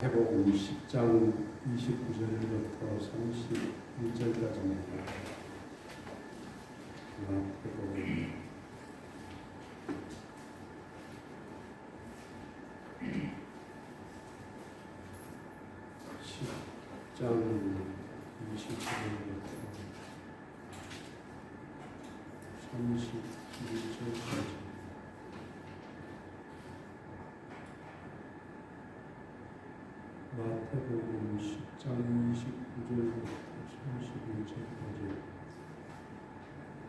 마태복음 10장 29절부터 31절까지입니다. 마태복음 10장 29절부터 31절까지. 마태복음 10장 29절부터 31절까지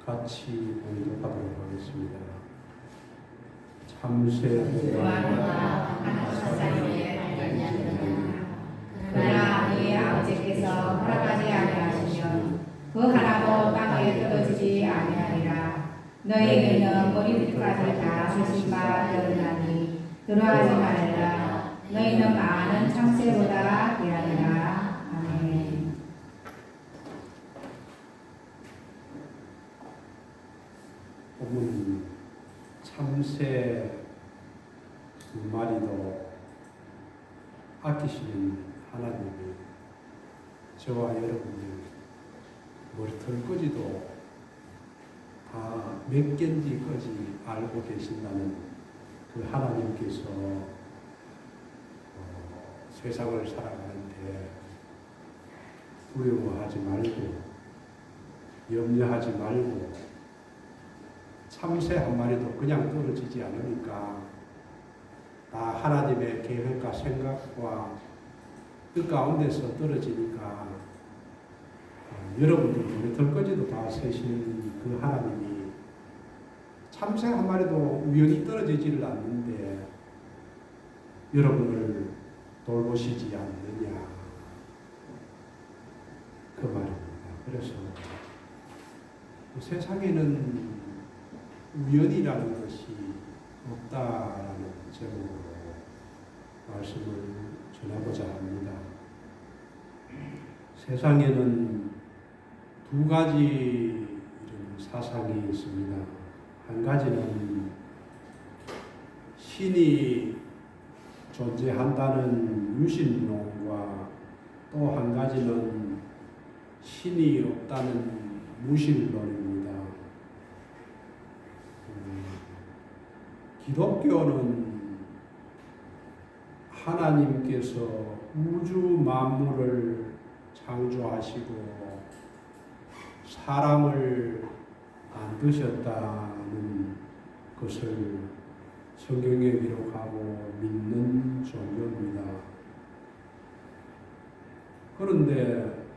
같이 봉독하도록 하겠습니다. 참새 그러나 너희 아버지께서 허락하지 아니하시면 그 하나도 땅에 떨어지지 아니하리라. 너희에게는 머리끝까지 다 주신 바 되었나니 두려워하지 말라. 너희는 많은 참새보다 귀하리라. 아멘. 오늘 참새 두 마리도 아끼시는 하나님이 저와 여러분들 머리털까지도 다 몇 개인지까지 알고 계신다는 그 하나님께서 세상을 살아가는데 두려워하지 말고 염려하지 말고 참새 한 마리도 그냥 떨어지지 않으니까 다 하나님의 계획과 생각과 그 가운데서 떨어지니까 여러분들 머리털까지도 다 세신 그 하나님이 참새 한 마리도 우연히 떨어지지를 않는데 여러분을 돌보시지 않느냐 그 말입니다. 그래서 세상에는 우연이라는 것이 없다라는 제목으로 말씀을 전하고자 합니다. 세상에는 두 가지 이런 사상이 있습니다. 한 가지는 신이 존재한다는 유신론과 또 한 가지는 신이 없다는 무신론입니다. 기독교는 하나님께서 우주 만물을 창조하시고 사람을 만드셨다는 것을 성경에 기록하고 믿는 종교입니다. 그런데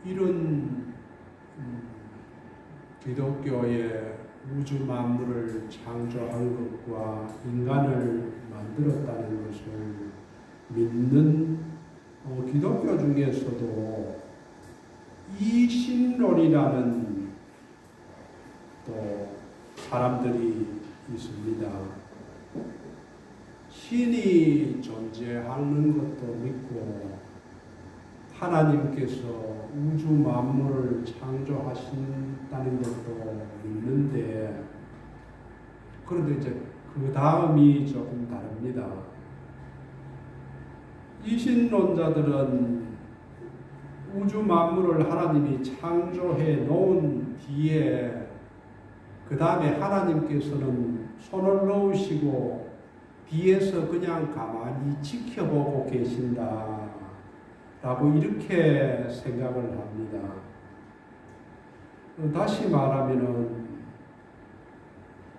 이런 기독교의 우주 만물을 창조한 것과 인간을 만들었다는 것을 믿는 기독교 중에서도 이신론이라는 또 사람들이 있습니다. 신이 존재하는 것도 믿고 하나님께서 우주 만물을 창조하신다는 것도 믿는데 그런데 이제 그 다음이 조금 다릅니다. 이신론자들은 우주 만물을 하나님이 창조해 놓은 뒤에 그 다음에 하나님께서는 손을 놓으시고 뒤에서 그냥 가만히 지켜보고 계신다 라고 이렇게 생각을 합니다. 다시 말하면은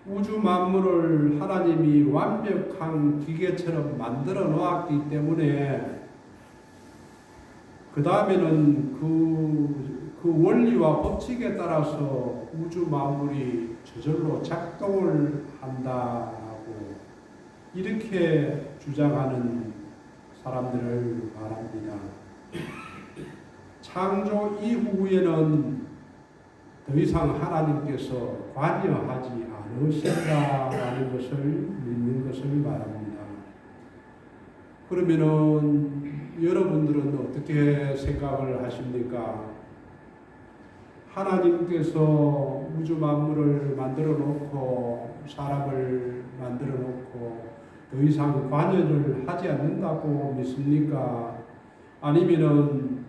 우주 만물을 하나님이 완벽한 기계처럼 만들어 놓았기 때문에 그 다음에는 그 원리와 법칙에 따라서 우주 만물이 저절로 작동을 한다고 이렇게 주장하는 사람들을 말합니다. 창조 이후에는 더 이상 하나님께서 관여하지 않으신다라는 것을 믿는 것을 말합니다. 그러면은 여러분들은 어떻게 생각을 하십니까? 하나님께서 우주 만물을 만들어 놓고 사람을 만들어 놓고 더 이상 관여를 하지 않는다고 믿습니까? 아니면은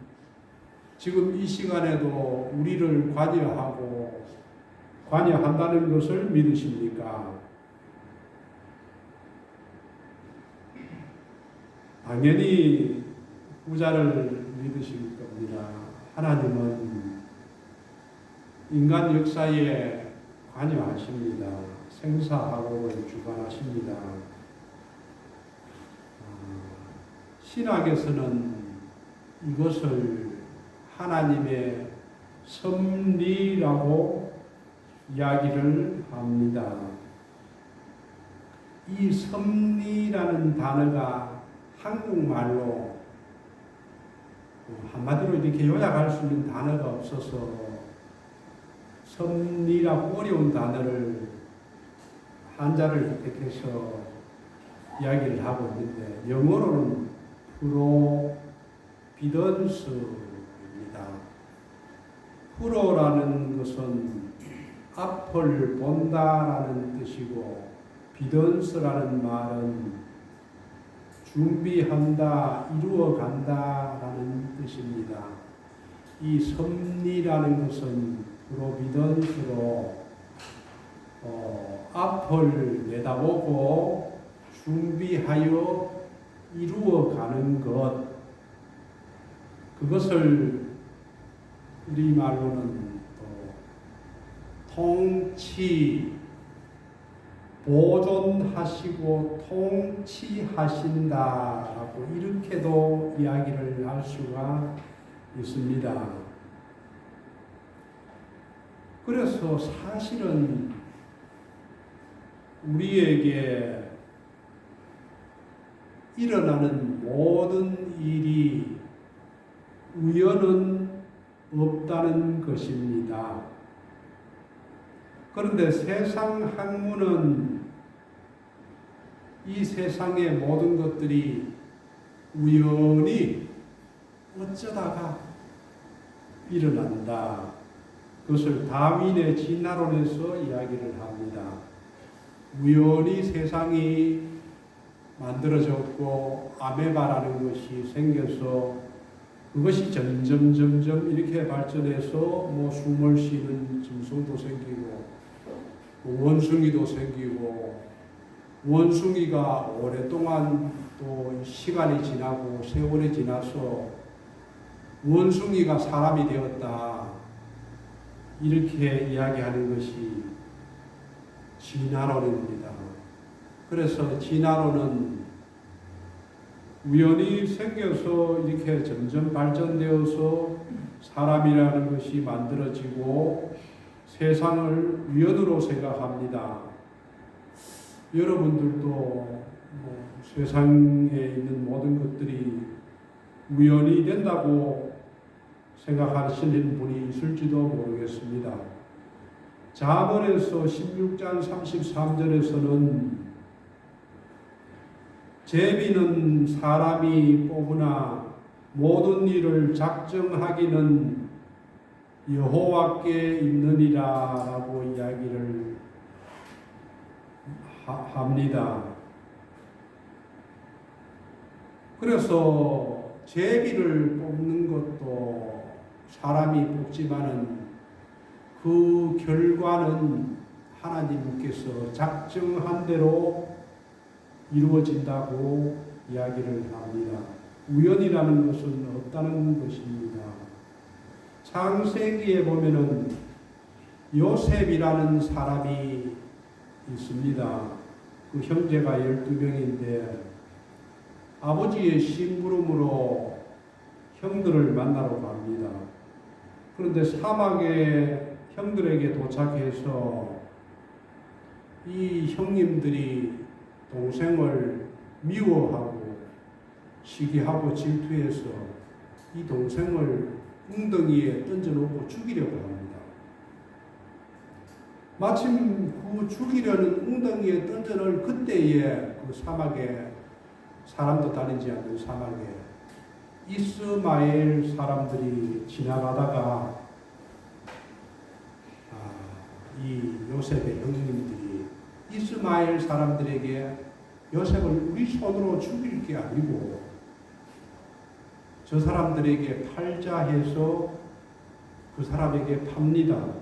지금 이 시간에도 우리를 관여한다는 것을 믿으십니까? 당연히 후자를 믿으실 겁니다. 하나님은 인간 역사에 관여하십니다. 생사하고를 주관하십니다. 신학에서는 이것을 하나님의 섭리라고 이야기를 합니다. 이 섭리라는 단어가 한국말로 한마디로 이렇게 요약할 수 있는 단어가 없어서 섭리라고 어려운 단어를 한자를 택해서 이야기를 하고 있는데 영어로는 프로비던스입니다. 프로라는 것은 앞을 본다라는 뜻이고 비던스라는 말은 준비한다, 이루어간다라는 뜻입니다. 이 섭리라는 것은 프로비던스로 앞을 내다보고 준비하여 이루어가는 것, 그것을 우리말로는 통치, 보존하시고 통치하신다라고 이렇게도 이야기를 할 수가 있습니다. 그래서 사실은 우리에게 일어나는 모든 일이 우연은 없다는 것입니다. 그런데 세상 학문은 이 세상의 모든 것들이 우연히 어쩌다가 일어난다. 그것을 다윈의 진화론에서 이야기를 합니다. 우연히 세상이 만들어졌고 아메바라는 것이 생겨서 그것이 점점 이렇게 발전해서 숨을 쉬는 짐승도 생기고 원숭이도 생기고 원숭이가 오랫동안 또 시간이 지나고 세월이 지나서 원숭이가 사람이 되었다. 이렇게 이야기하는 것이 진화론입니다. 그래서 진화론은 우연히 생겨서 이렇게 점점 발전되어서 사람이라는 것이 만들어지고 세상을 우연으로 생각합니다. 여러분들도 세상에 있는 모든 것들이 우연이 된다고 생각하시는 분이 있을지도 모르겠습니다. 잠언에서 16장 33절에서는 제비는 사람이 뽑으나 모든 일을 작정하기는 여호와께 있느니라 라고 이야기를 합니다. 그래서 제비를 뽑는 것도 사람이 뽑지만은 그 결과는 하나님께서 작정한 대로 이루어진다고 이야기를 합니다. 우연이라는 것은 없다는 것입니다. 창세기에 보면은 요셉이라는 사람이 있습니다. 그 형제가 12명인데 아버지의 심부름으로 형들을 만나러 갑니다. 그런데 사막에 형들에게 도착해서 이 형님들이 동생을 미워하고 시기하고 질투해서 이 동생을 웅덩이에 던져놓고 죽이려고 합니다. 마침 그 죽이려는 웅덩이에 던져놓을 그때에 그 사막에 사람도 다니지 않는 사막에 이스마엘 사람들이 지나가다가 이 요셉의 형님들이 이스마엘 사람들에게 요셉을 우리 손으로 죽일 게 아니고 저 사람들에게 팔자 해서 그 사람에게 팝니다.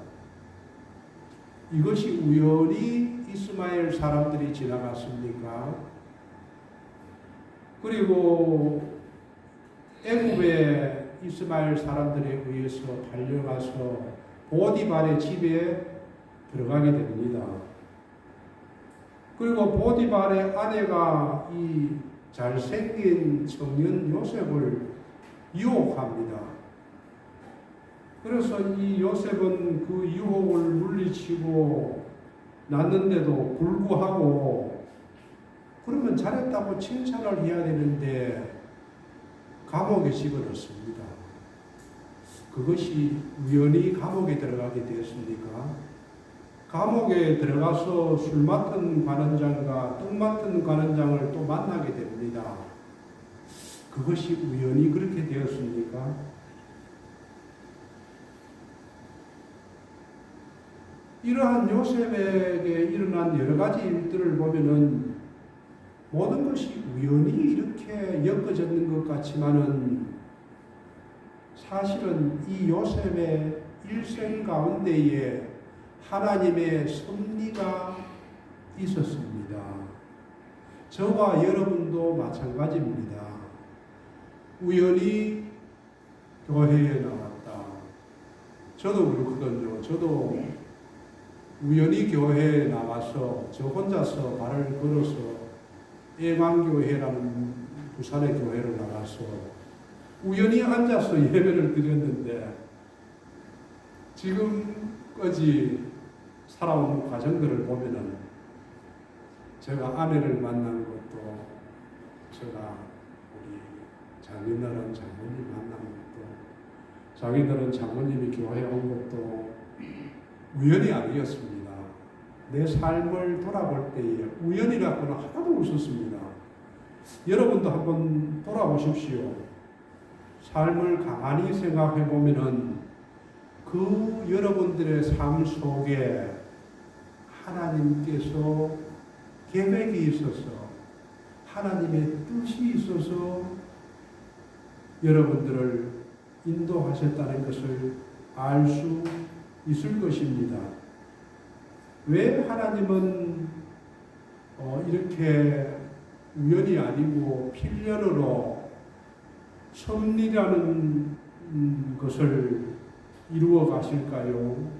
이것이 우연히 이스마엘 사람들이 지나갔습니까? 그리고 애굽의 이스마엘 사람들에 의해서 달려가서 보디발의 집에 들어가게 됩니다. 그리고 보디발의 아내가 이 잘생긴 청년 요셉을 유혹합니다. 그래서 이 요셉은 그 유혹을 물리치고 났는데도 불구하고 그러면 잘했다고 칭찬을 해야 되는데 감옥에 집어넣습니다. 그것이 우연히 감옥에 들어가게 되었습니까? 감옥에 들어가서 술 맡은 관원장과 떡 맡은 관원장을 또 만나게 됩니다. 그것이 우연히 그렇게 되었습니까? 이러한 요셉에게 일어난 여러 가지 일들을 보면은 모든 것이 우연히 이렇게 엮어졌는 것 같지만은 사실은 이 요셉의 일생 가운데에 하나님의 섭리가 있었습니다. 저와 여러분도 마찬가지입니다. 우연히 교회에 나왔다. 저도 그렇거든요. 저도 우연히 교회에 나와서 저 혼자서 발을 걸어서 애광교회라는 부산의 교회를 나가서 우연히 앉아서 예배를 드렸는데 지금까지 살아온 과정들을 보면은 제가 아내를 만난 것도 제가 우리 장인어른 장모님 만난 것도 장인어른 장모님이 교회에 온 것도 우연이 아니었습니다. 내 삶을 돌아볼 때에 우연이라고는 하나도 없었습니다. 여러분도 한번 돌아보십시오. 삶을 가만히 생각해 보면은 그 여러분들의 삶 속에 하나님께서 계획이 있어서 하나님의 뜻이 있어서 여러분들을 인도하셨다는 것을 알 수 있을 것입니다. 왜 하나님은 이렇게 우연이 아니고 필연으로 섭리라는 것을 이루어 가실까요?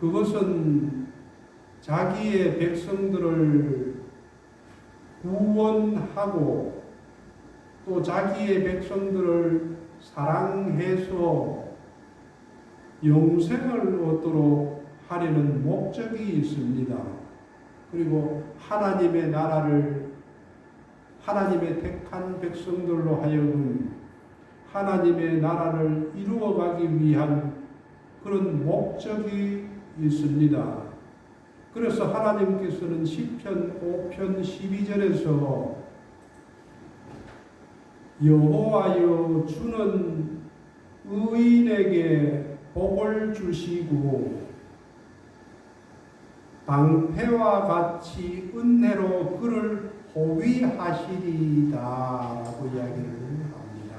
그것은 자기의 백성들을 구원하고 또 자기의 백성들을 사랑해서 영생을 얻도록 하려는 목적이 있습니다. 그리고 하나님의 나라를 하나님의 택한 백성들로 하여금 하나님의 나라를 이루어가기 위한 그런 목적이 있습니다. 그래서 하나님께서는 시편 5편 12절에서 여호와여 주는 의인에게 복을 주시고 방패와 같이 은혜로 그를 호위하시리다 라고 이야기를 합니다.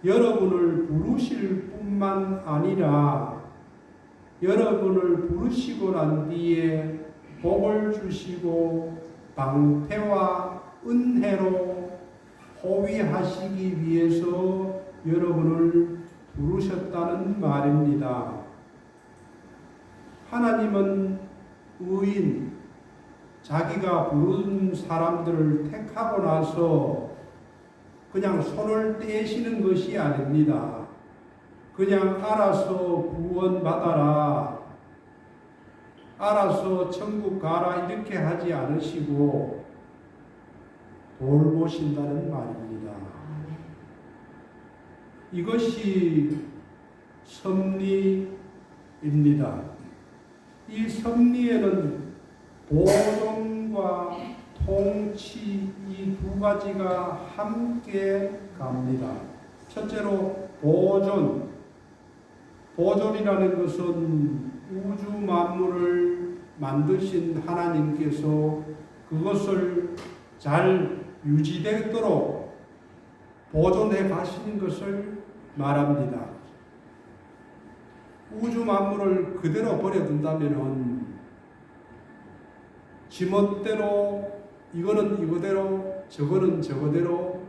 여러분을 부르실 뿐만 아니라 여러분을 부르시고 난 뒤에 복을 주시고 방패와 은혜로 호위하시기 위해서 여러분을 부르셨다는 말입니다. 하나님은 의인, 자기가 부른 사람들을 택하고 나서 그냥 손을 떼시는 것이 아닙니다. 그냥 알아서 구원받아라, 알아서 천국 가라 이렇게 하지 않으시고 돌보신다는 말입니다. 이것이 섭리입니다. 이 섭리에는 보존과 통치 이 두 가지가 함께 갑니다. 첫째로 보존. 보존이라는 것은 우주 만물을 만드신 하나님께서 그것을 잘 유지되도록 보존해 가시는 것을 말합니다. 우주 만물을 그대로 버려둔다면 지멋대로 이거는 이거대로 저거는 저거대로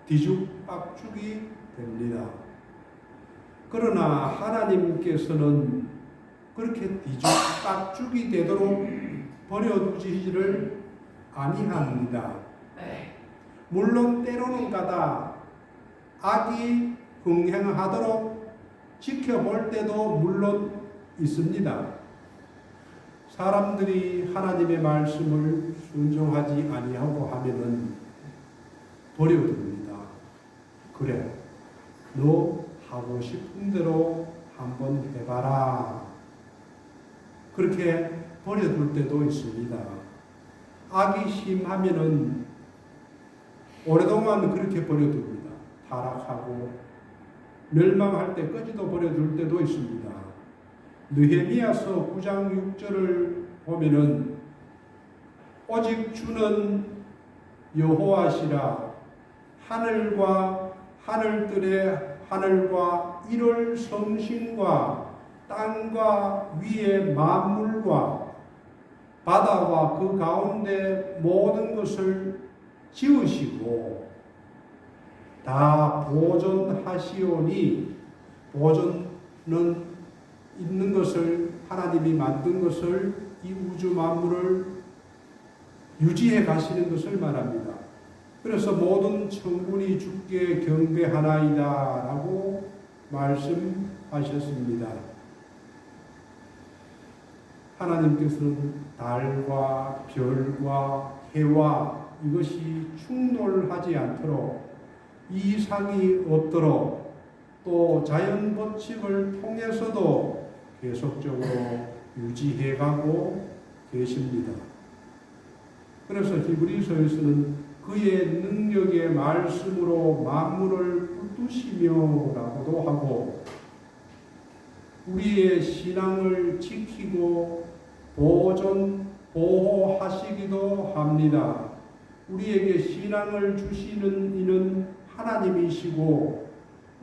뒤죽박죽이 됩니다. 그러나 하나님께서는 그렇게 뒤죽박죽이 되도록 버려두지를 아니합니다. 물론 때로는 가다 악이 흥행하도록 지켜볼 때도 물론 있습니다. 사람들이 하나님의 말씀을 순종하지 아니하고 하면은 버려둡니다. 그래, 너 하고 싶은 대로 한번 해봐라. 그렇게 버려둘 때도 있습니다. 악이 심하면은 오랫동안 그렇게 버려둡니다. 타락하고 멸망할 때까지도 버려둘 때도 있습니다. 느헤미야서 9장 6절을 보면은 오직 주는 여호와시라 하늘과 하늘들의 하늘과 이를 성신과 땅과 위의 만물과 바다와 그 가운데 모든 것을 지으시고 다 보존하시오니 보존은 있는 것을 하나님이 만든 것을 이 우주 만물을 유지해 가시는 것을 말합니다. 그래서 모든 천군이 주께 경배하나이다 라고 말씀하셨습니다. 하나님께서는 달과 별과 해와 이것이 충돌하지 않도록 이상이 없도록 또 자연 법칙을 통해서도 계속적으로 유지해가고 계십니다. 그래서 히브리서에서는 그의 능력의 말씀으로 만물을 붙드시며라고도 하고 우리의 신앙을 지키고 보호하시기도 합니다. 우리에게 신앙을 주시는 이는 하나님이시고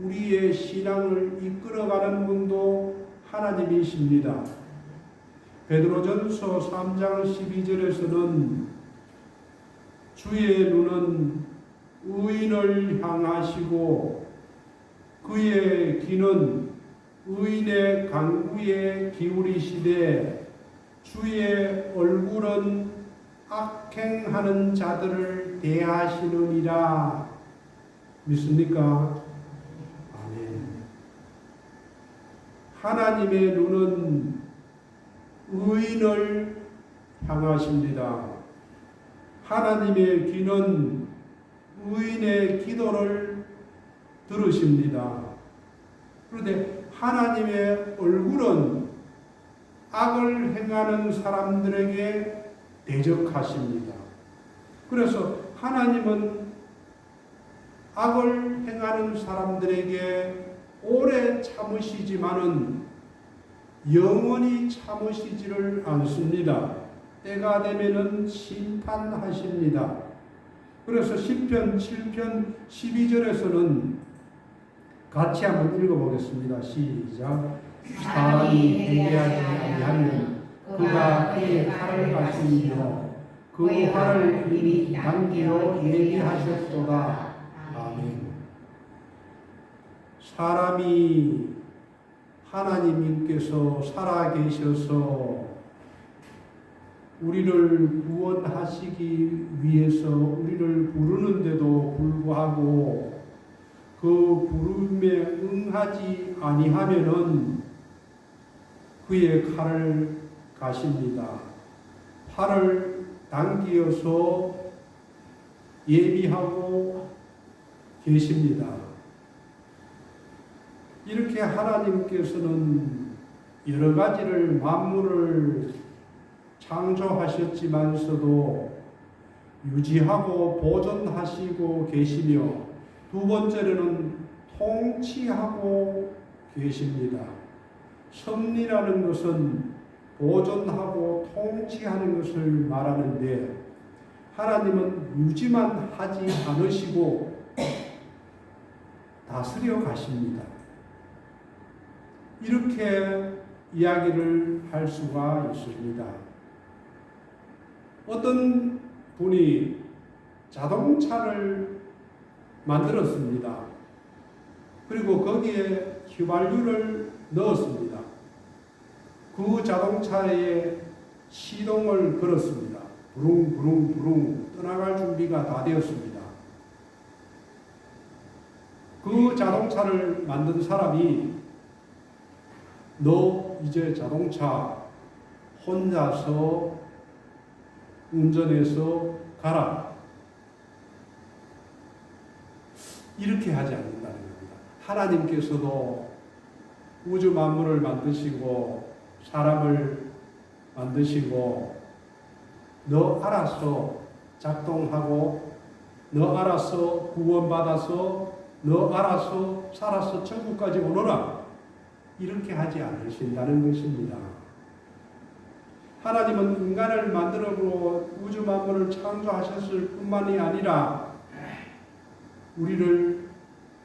우리의 신앙을 이끌어가는 분도 하나님이십니다. 베드로전서 3장 12절에서는 주의 눈은 의인을 향하시고 그의 귀는 의인의 간구에 기울이시되 주의 얼굴은 악행하는 자들을 대하시느니라. 믿습니까? 아멘. 하나님의 눈은 의인을 향하십니다. 하나님의 귀는 의인의 기도를 들으십니다. 그런데 하나님의 얼굴은 악을 행하는 사람들에게 대적하십니다. 그래서 하나님은 악을 행하는 사람들에게 오래 참으시지만은 영원히 참으시지를 않습니다. 때가 되면은 심판하십니다. 그래서 시편 7편 12절에서는 같이 한번 읽어보겠습니다. 시작. 사람이 회개하지 아니하면 그가 그의 칼을 가시며 그 활을 이미 당기어 예비하셨도다. 아멘. 사람이 하나님께서 살아계셔서 우리를 구원하시기 위해서 우리를 부르는데도 불구하고 그 부름에 응하지 아니하면은 그의 칼을 가십니다. 팔을 당기어서 예비하고 계십니다. 이렇게 하나님께서는 여러 가지를 만물을 창조하셨지만서도 유지하고 보존하시고 계시며 두 번째로는 통치하고 계십니다. 섭리라는 것은 보존하고 통치하는 것을 말하는데 하나님은 유지만 하지 않으시고 다스려 가십니다. 이렇게 이야기를 할 수가 있습니다. 어떤 분이 자동차를 만들었습니다. 그리고 거기에 휘발유를 넣었습니다. 그 자동차에 시동을 걸었습니다. 부릉부릉부릉 떠나갈 준비가 다 되었습니다. 그 자동차를 만든 사람이 너 이제 자동차 혼자서 운전해서 가라. 이렇게 하지 않는다는 겁니다. 하나님께서도 우주 만물을 만드시고 사람을 만드시고 너 알아서 작동하고 너 알아서 구원받아서 너 알아서 살아서 천국까지 오너라. 이렇게 하지 않으신다는 것입니다. 하나님은 인간을 만들고 우주 만물을 창조하셨을 뿐만이 아니라 우리를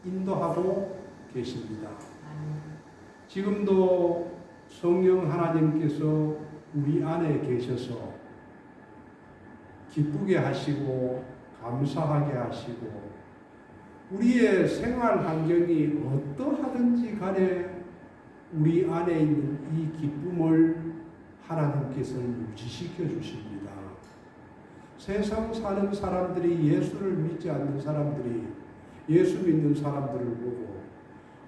인도하고 계십니다. 지금도 성령 하나님께서 우리 안에 계셔서 기쁘게 하시고 감사하게 하시고 우리의 생활 환경이 어떠하든지 간에 우리 안에 있는 이 기쁨을 하나님께서 유지시켜 주십니다. 세상 사는 사람들이 예수를 믿지 않는 사람들이 예수 믿는 사람들을 보고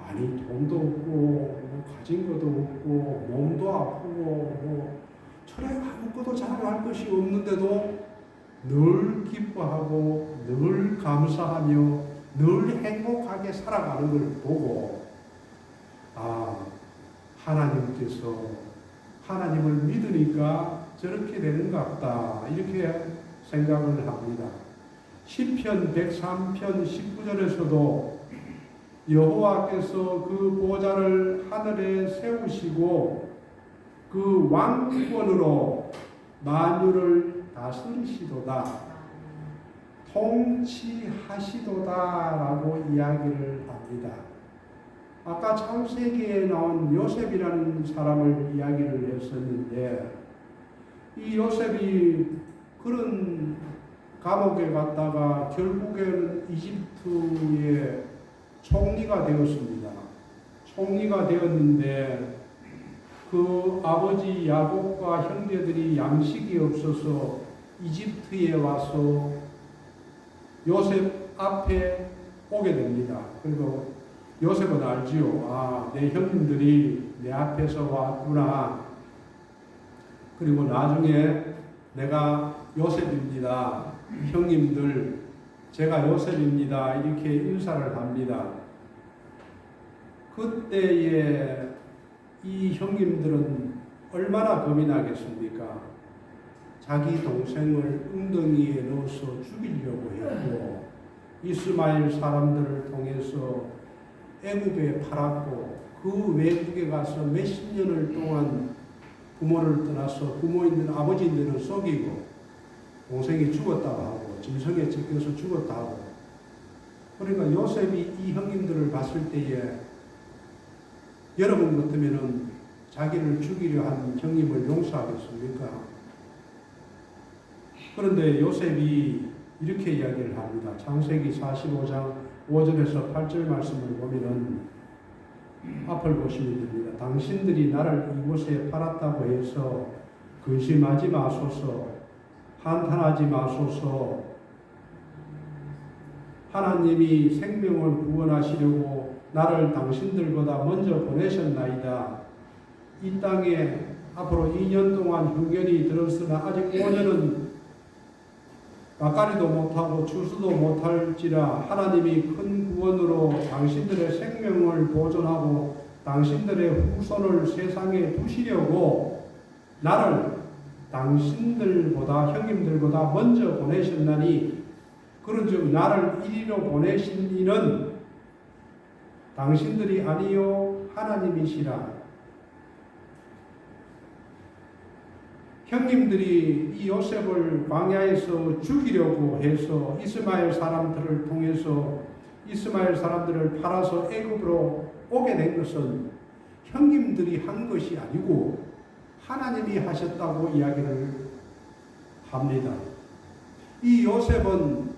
아니 돈도 없고 뭐 가진 것도 없고 몸도 아프고 뭐 철에 아무것도 자랑할 것이 없는데도 늘 기뻐하고 늘 감사하며 늘 행복하게 살아가는 걸 보고 하나님께서 하나님을 믿으니까 저렇게 되는 것 같다 이렇게 생각을 합니다. 시편 103편 19절에서도 여호와께서 그 보좌를 하늘에 세우시고 그 왕권으로 만유를 다스리시도다 통치하시도다라고 이야기를 합니다. 아까 창세기에 나온 요셉이라는 사람을 이야기를 했었는데 이 요셉이 그런 감옥에 갔다가 결국에는 이집트의 총리가 되었습니다. 총리가 되었는데 그 아버지 야곱과 형제들이 양식이 없어서 이집트에 와서 요셉 앞에 오게 됩니다. 그리고 요셉은 알지요. 내 형님들이 내 앞에서 왔구나. 그리고 나중에 내가 요셉입니다. 형님들, 제가 요셉입니다. 이렇게 인사를 합니다. 그때에 이 형님들은 얼마나 겁이 나겠습니까? 자기 동생을 웅덩이에 넣어서 죽이려고 했고 이스마엘 사람들을 통해서 애굽에 팔았고 그 외국에 가서 몇십 년을 동안 부모를 떠나서 부모 있는 아버지 있는 속이고 동생이 죽었다고 하고 짐승에 찢겨서 죽었다 하고 그러니까 요셉이 이 형님들을 봤을 때에 여러분 같으면은 자기를 죽이려 한 형님을 용서하겠습니까? 그런데 요셉이 이렇게 이야기를 합니다. 창세기 45장 5절에서 8절 말씀을 보면은 앞을 보시면 됩니다. 당신들이 나를 이곳에 팔았다고 해서 근심하지 마소서, 한탄하지 마소서. 하나님이 생명을 구원하시려고 나를 당신들보다 먼저 보내셨나이다. 이 땅에 앞으로 2년 동안 흉년이 들었으나 아직 5년은 막가리도 못하고 추수도 못할지라 하나님이 큰 구원으로 당신들의 생명을 보존하고 당신들의 후손을 세상에 두시려고 나를 당신들보다 형님들보다 먼저 보내셨나니 그런즉 나를 이리로 보내신 이는 당신들이 아니요 하나님이시라. 형님들이 이 요셉을 광야에서 죽이려고 해서 이스마엘 사람들을 통해서 이스마엘 사람들을 팔아서 애굽으로 오게 된 것은 형님들이 한 것이 아니고 하나님이 하셨다고 이야기를 합니다. 이 요셉은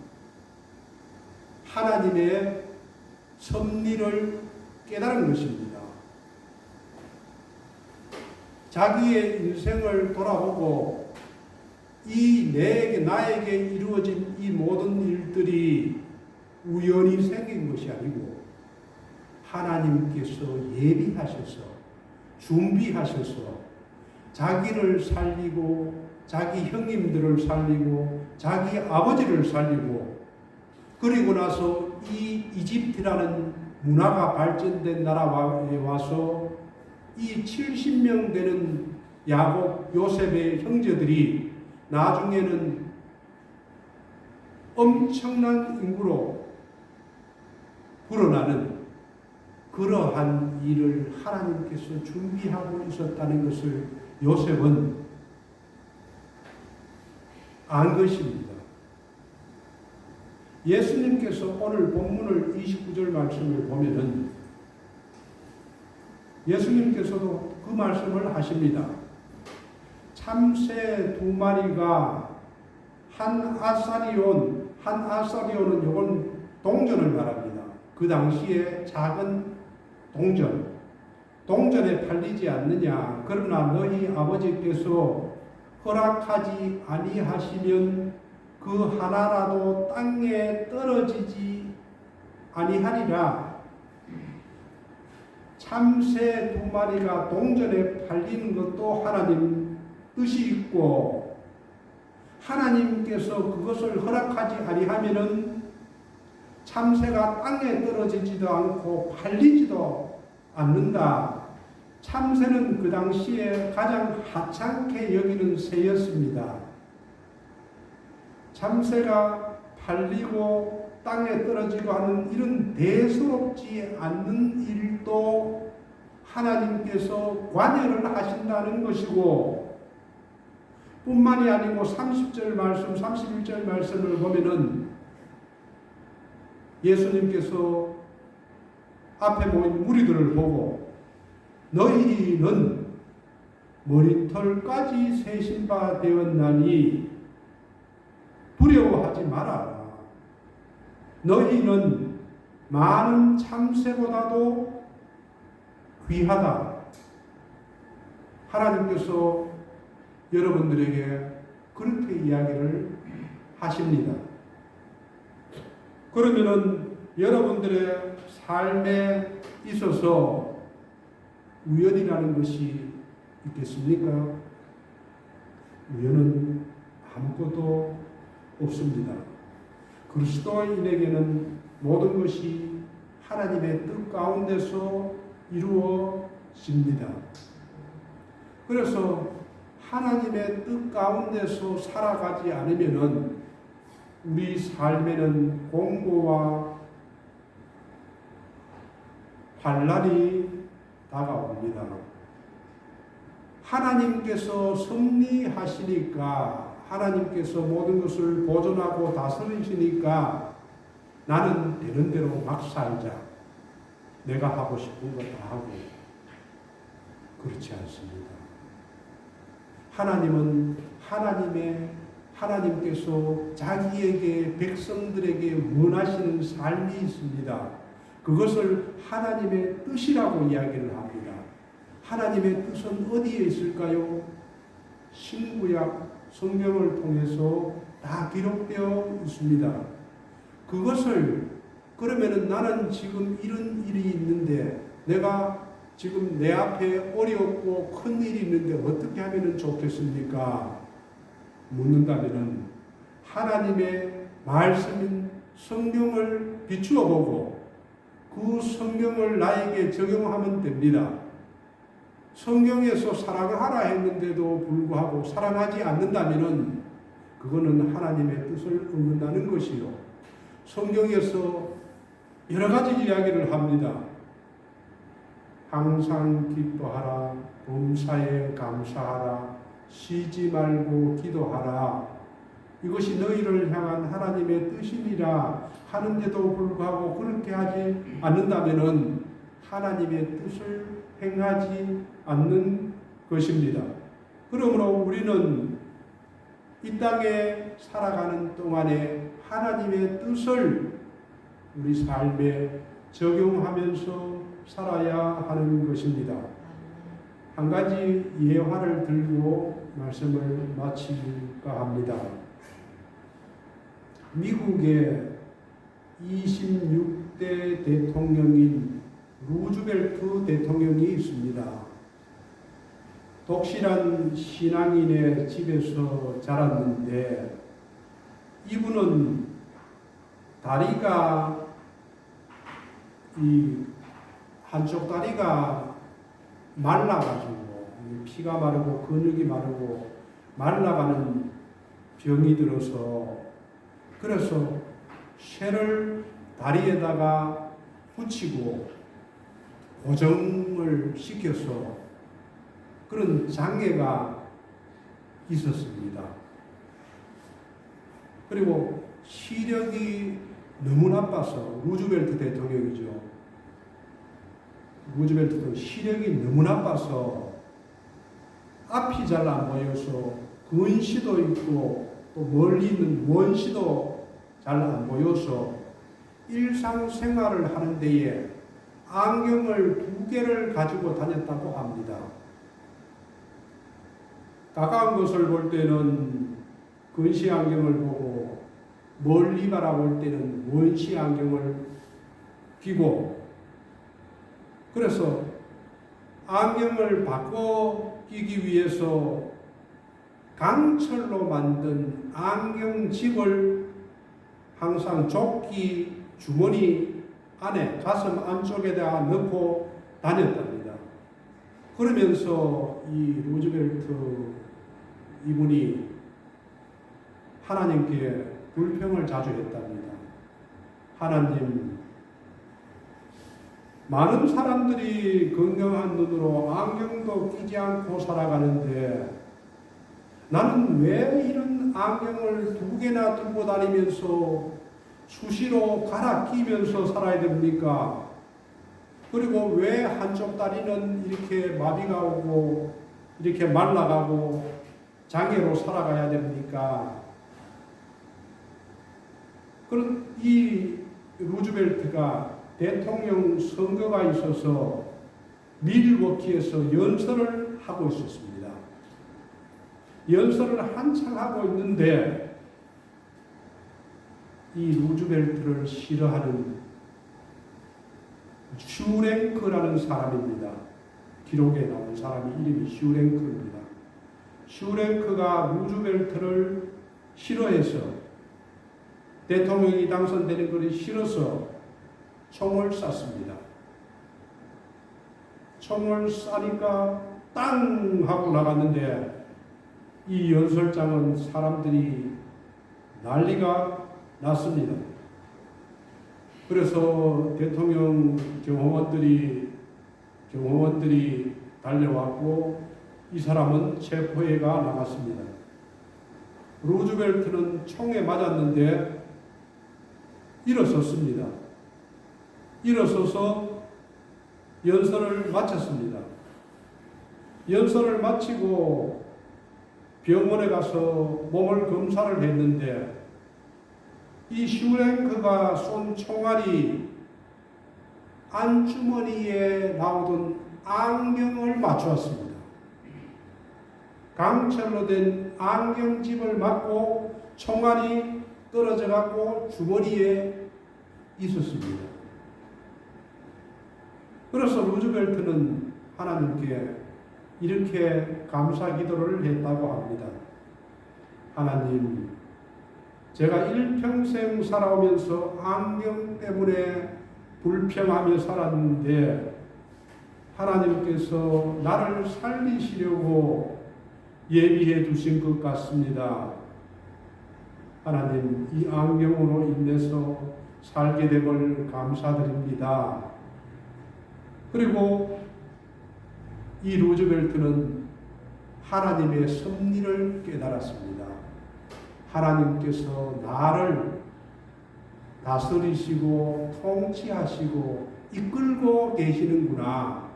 하나님의 섭리를 깨달은 것입니다. 자기의 인생을 돌아보고 나에게 이루어진 이 모든 일들이 우연히 생긴 것이 아니고 하나님께서 예비하셔서 준비하셔서 자기를 살리고 자기 형님들을 살리고 자기 아버지를 살리고 그리고 나서 이 이집트라는 문화가 발전된 나라에 와서 이 70명 되는 야곱 요셉의 형제들이 나중에는 엄청난 인구로 불어나는 그러한 일을 하나님께서 준비하고 있었다는 것을 요셉은 안 것입니다. 예수님께서 오늘 본문을 29절 말씀을 보면은 예수님께서도 그 말씀을 하십니다. 참새 2마리가 한 아사리온은 이건 동전을 말합니다. 그 당시에 작은 동전에 팔리지 않느냐. 그러나 너희 아버지께서 허락하지 아니하시면 그 하나라도 땅에 떨어지지 아니하리라. 참새 2마리가 동전에 팔리는 것도 하나님 뜻이 있고 하나님께서 그것을 허락하지 아니하면은 참새가 땅에 떨어지지도 않고 팔리지도 않는다. 참새는 그 당시에 가장 하찮게 여기는 새였습니다. 참새가 팔리고 땅에 떨어지고 하는 이런 대수롭지 않는 일도 하나님께서 관여를 하신다는 것이고 뿐만이 아니고 30절 말씀, 31절 말씀을 보면은 예수님께서 앞에 모인 무리들을 보고 너희는 머리털까지 세신 바 되었나니 두려워하지 마라. 너희는 많은 참새보다도 귀하다. 하나님께서 여러분들에게 그렇게 이야기를 하십니다. 그러면은 여러분들의 삶에 있어서 우연이라는 것이 있겠습니까? 우연은 아무것도 없습니다. 그리스도인에게는 모든 것이 하나님의 뜻 가운데서 이루어집니다. 그래서 하나님의 뜻 가운데서 살아가지 않으면은 우리 삶에는 공고와 환난이 다가옵니다. 하나님께서 섭리하시니까 하나님께서 모든 것을 보존하고 다스리시니까 나는 되는 대로 막 살자. 내가 하고 싶은 거 다 하고. 그렇지 않습니다. 하나님은 하나님께서 자기에게 백성들에게 원하시는 삶이 있습니다. 그것을 하나님의 뜻이라고 이야기를 합니다. 하나님의 뜻은 어디에 있을까요? 신구약 성경을 통해서 다 기록되어 있습니다. 그것을 그러면은 나는 지금 이런 일이 있는데 내가 지금 내 앞에 어렵고 큰 일이 있는데 어떻게 하면 좋겠습니까? 묻는다면은 하나님의 말씀인 성경을 비추어 보고 그 성경을 나에게 적용하면 됩니다. 성경에서 사랑하라 했는데도 불구하고 사랑하지 않는다면은 그거는 하나님의 뜻을 어긋나는 것이요. 성경에서 여러 가지 이야기를 합니다. 항상 기뻐하라, 범사에 감사하라, 쉬지 말고 기도하라. 이것이 너희를 향한 하나님의 뜻이니라 하는데도 불구하고 그렇게 하지 않는다면은 하나님의 뜻을 행하지 않는 것입니다. 그러므로 우리는 이 땅에 살아가는 동안에 하나님의 뜻을 우리 삶에 적용하면서 살아야 하는 것입니다. 한 가지 예화를 들고 말씀을 마칠까 합니다. 미국의 26대 대통령인 루즈벨트 대통령이 있습니다. 독실한 신앙인의 집에서 자랐는데 이분은 다리가 한쪽 다리가 말라가지고 피가 마르고 근육이 마르고 말라가는 병이 들어서 그래서 쇠를 다리에다가 붙이고 고정을 시켜서 그런 장애가 있었습니다. 그리고 시력이 너무 나빠서 루즈벨트 대통령이죠. 루즈벨트도 시력이 너무 나빠서 앞이 잘 안 보여서 근시도 있고 또 멀리 있는 원시도 잘 안 보여서 일상생활을 하는 데에 안경을 2개를 가지고 다녔다고 합니다. 가까운 것을 볼 때는 근시 안경을 보고 멀리 바라볼 때는 원시 안경을 끼고 그래서 안경을 바꿔 끼기 위해서 강철로 만든 안경집을 항상 조끼 주머니 안에 가슴 안쪽에다 넣고 다녔답니다. 그러면서 이 루즈벨트 이분이 하나님께 불평을 자주 했답니다. 하나님, 많은 사람들이 건강한 눈으로 안경도 끼지 않고 살아가는데 나는 왜 이런 안경을 2개나 들고 다니면서 수시로 갈아 끼면서 살아야 됩니까? 그리고 왜 한쪽 다리는 이렇게 마비가 오고 이렇게 말라가고 장애로 살아가야 됩니까? 그런 이 루즈벨트가 대통령 선거가 있어서 밀워키에서 연설을 하고 있었습니다. 연설을 한창 하고 있는데 이 루즈벨트를 싫어하는 슈랭크라는 사람입니다. 기록에 나온 사람이 이름이 슈랭크입니다. 슈랭크가 루즈벨트를 싫어해서 대통령이 당선되는 것이 싫어서 총을 쐈습니다. 총을 쏘니까 땅 하고 나갔는데 이 연설장은 사람들이 난리가 났습니다. 그래서 대통령 경호원들이 달려왔고 이 사람은 체포해가 나갔습니다. 루즈벨트는 총에 맞았는데 일어섰습니다. 일어서서 연설을 마쳤습니다. 연설을 마치고 병원에 가서 몸을 검사를 했는데 이 슈랭크가 쏜 총알이 안주머니에 나오던 안경을 맞추었습니다. 강철로 된 안경집을 맞고 총알이 떨어져 갖고 주머니에 있었습니다. 그래서 루즈벨트는 하나님께 이렇게 감사 기도를 했다고 합니다. 하나님, 제가 일평생 살아오면서 안경 때문에 불평하며 살았는데 하나님께서 나를 살리시려고 예비해 두신 것 같습니다. 하나님, 이 안경으로 인해서 살게 됨을 감사드립니다. 그리고 이 루즈벨트는 하나님의 섭리를 깨달았습니다. 하나님께서 나를 다스리시고 통치하시고 이끌고 계시는구나.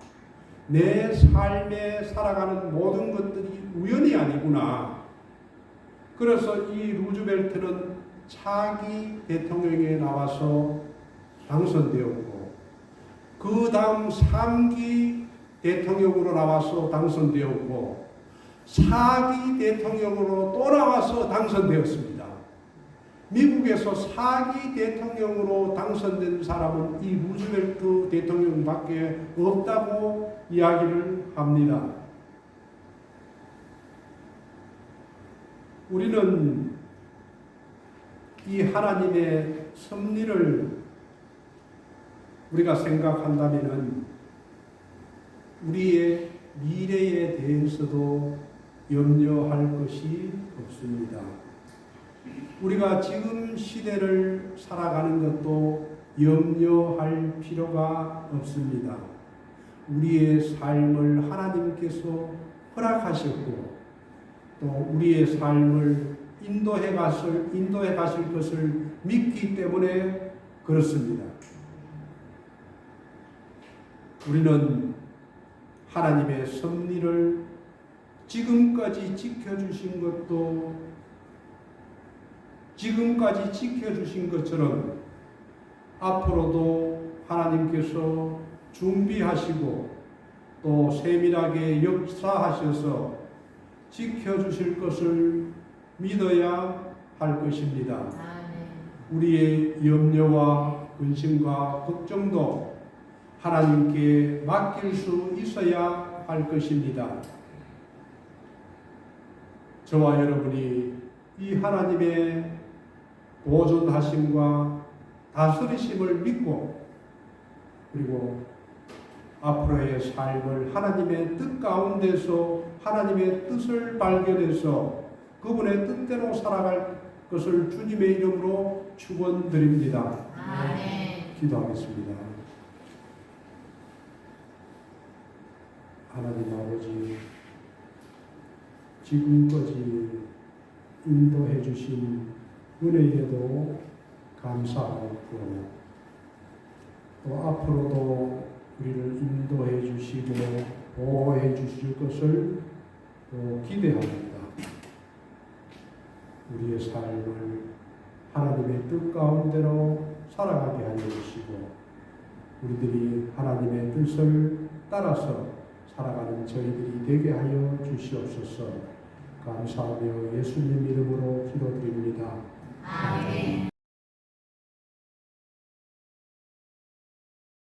내 삶에 살아가는 모든 것들이 우연이 아니구나. 그래서 이 루즈벨트는 차기 대통령에 나와서 당선되었고, 그 다음 3기 대통령으로 나와서 당선되었고, 4기 대통령으로 또 나와서 당선되었습니다. 미국에서 4기 대통령으로 당선된 사람은 이 루즈벨트 대통령밖에 없다고 이야기를 합니다. 우리는 이 하나님의 섭리를 우리가 생각한다면 우리의 미래에 대해서도 염려할 것이 없습니다. 우리가 지금 시대를 살아가는 것도 염려할 필요가 없습니다. 우리의 삶을 하나님께서 허락하셨고 또 우리의 삶을 인도해 가실 것을 믿기 때문에 그렇습니다. 우리는 하나님의 섭리를 지금까지 지켜주신 것처럼 앞으로도 하나님께서 준비하시고 또 세밀하게 역사하셔서 지켜주실 것을 믿어야 할 것입니다. 우리의 염려와 근심과 걱정도 하나님께 맡길 수 있어야 할 것입니다. 저와 여러분이 이 하나님의 보존하심과 다스리심을 믿고 그리고 앞으로의 삶을 하나님의 뜻 가운데서 하나님의 뜻을 발견해서 그분의 뜻대로 살아갈 것을 주님의 이름으로 축원드립니다. 아멘. 기도하겠습니다. 하나님 아버지, 지금까지 인도해 주신 은혜에도 감사하고 또 앞으로도 우리를 인도해 주시고 보호해 주실 것을 또 기대합니다. 우리의 삶을 하나님의 뜻 가운데로 살아가게 하여 주시고 우리들이 하나님의 뜻을 따라서 살아가는 저희들이 되게 하여 주시옵소서. 감사하며 예수님 이름으로 기도드립니다. 아멘.